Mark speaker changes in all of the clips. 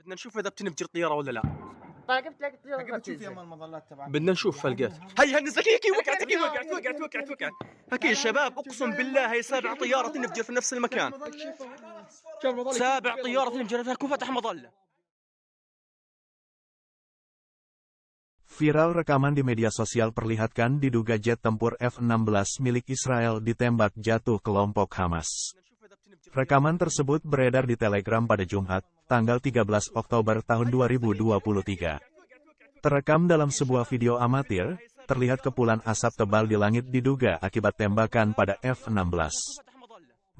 Speaker 1: بدنا نشوف اذا بتنفجر طياره ولا لا.
Speaker 2: طيب لك
Speaker 3: تشوف يا المظلات تبعك.
Speaker 1: بدنا نشوف فلقيت. هي هنزك هيك وقعت. هكي يا شباب اقسم بالله هي سابع طياره تنفجر في نفس المكان. سابع طياره تنفجر فيها فتح مظله.
Speaker 4: Viral rekaman di media sosial perlihatkan diduga jet tempur F-16 milik Israel ditembak jatuh kelompok Hamas. Rekaman tersebut beredar di Telegram pada Jumat, tanggal 13 Oktober tahun 2023. Terekam dalam sebuah video amatir, terlihat kepulan asap tebal di langit diduga akibat tembakan pada F-16.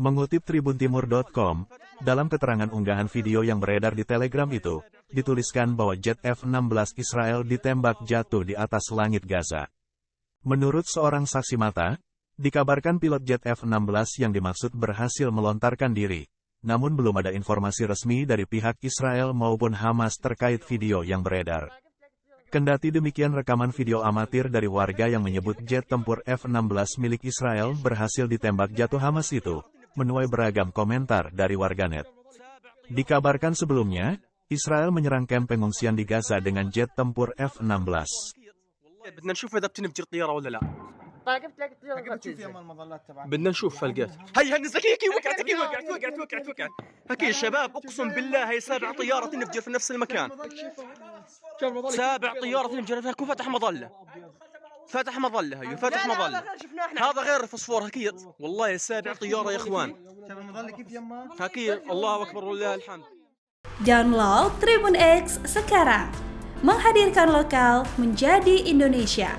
Speaker 4: Mengutip tribuntimur.com, dalam keterangan unggahan video yang beredar di Telegram itu, dituliskan bahwa jet F-16 Israel ditembak jatuh di atas langit Gaza. Menurut seorang saksi mata, dikabarkan pilot jet F-16 yang dimaksud berhasil melontarkan diri, namun belum ada informasi resmi dari pihak Israel maupun Hamas terkait video yang beredar. Kendati demikian, rekaman video amatir dari warga yang menyebut jet tempur F-16 milik Israel berhasil ditembak jatuh Hamas itu, menuai beragam komentar dari warganet. Dikabarkan sebelumnya, Israel menyerang kamp pengungsian di Gaza dengan jet tempur F-16.
Speaker 1: بدنا نشوف اذا بتنفجر طياره ولا لا.
Speaker 2: طيب لك
Speaker 3: تشوف يا المظلات تبعك.
Speaker 1: بدنا نشوف فلقيت. هي هنزك هيك وقعت. هكي يا شباب اقسم بالله هي سابع طياره تنفجر في نفس المكان. سابع طياره تنفجر فيها فتح مظله. فتح مظله. هذا غير الفوسفور هكي والله سابع طياره يا اخوان.
Speaker 3: شايف المظلة كيف يما؟
Speaker 1: هكي الله اكبر ولله الحمد.
Speaker 5: Download Tribun X sekarang, menghadirkan lokal menjadi Indonesia.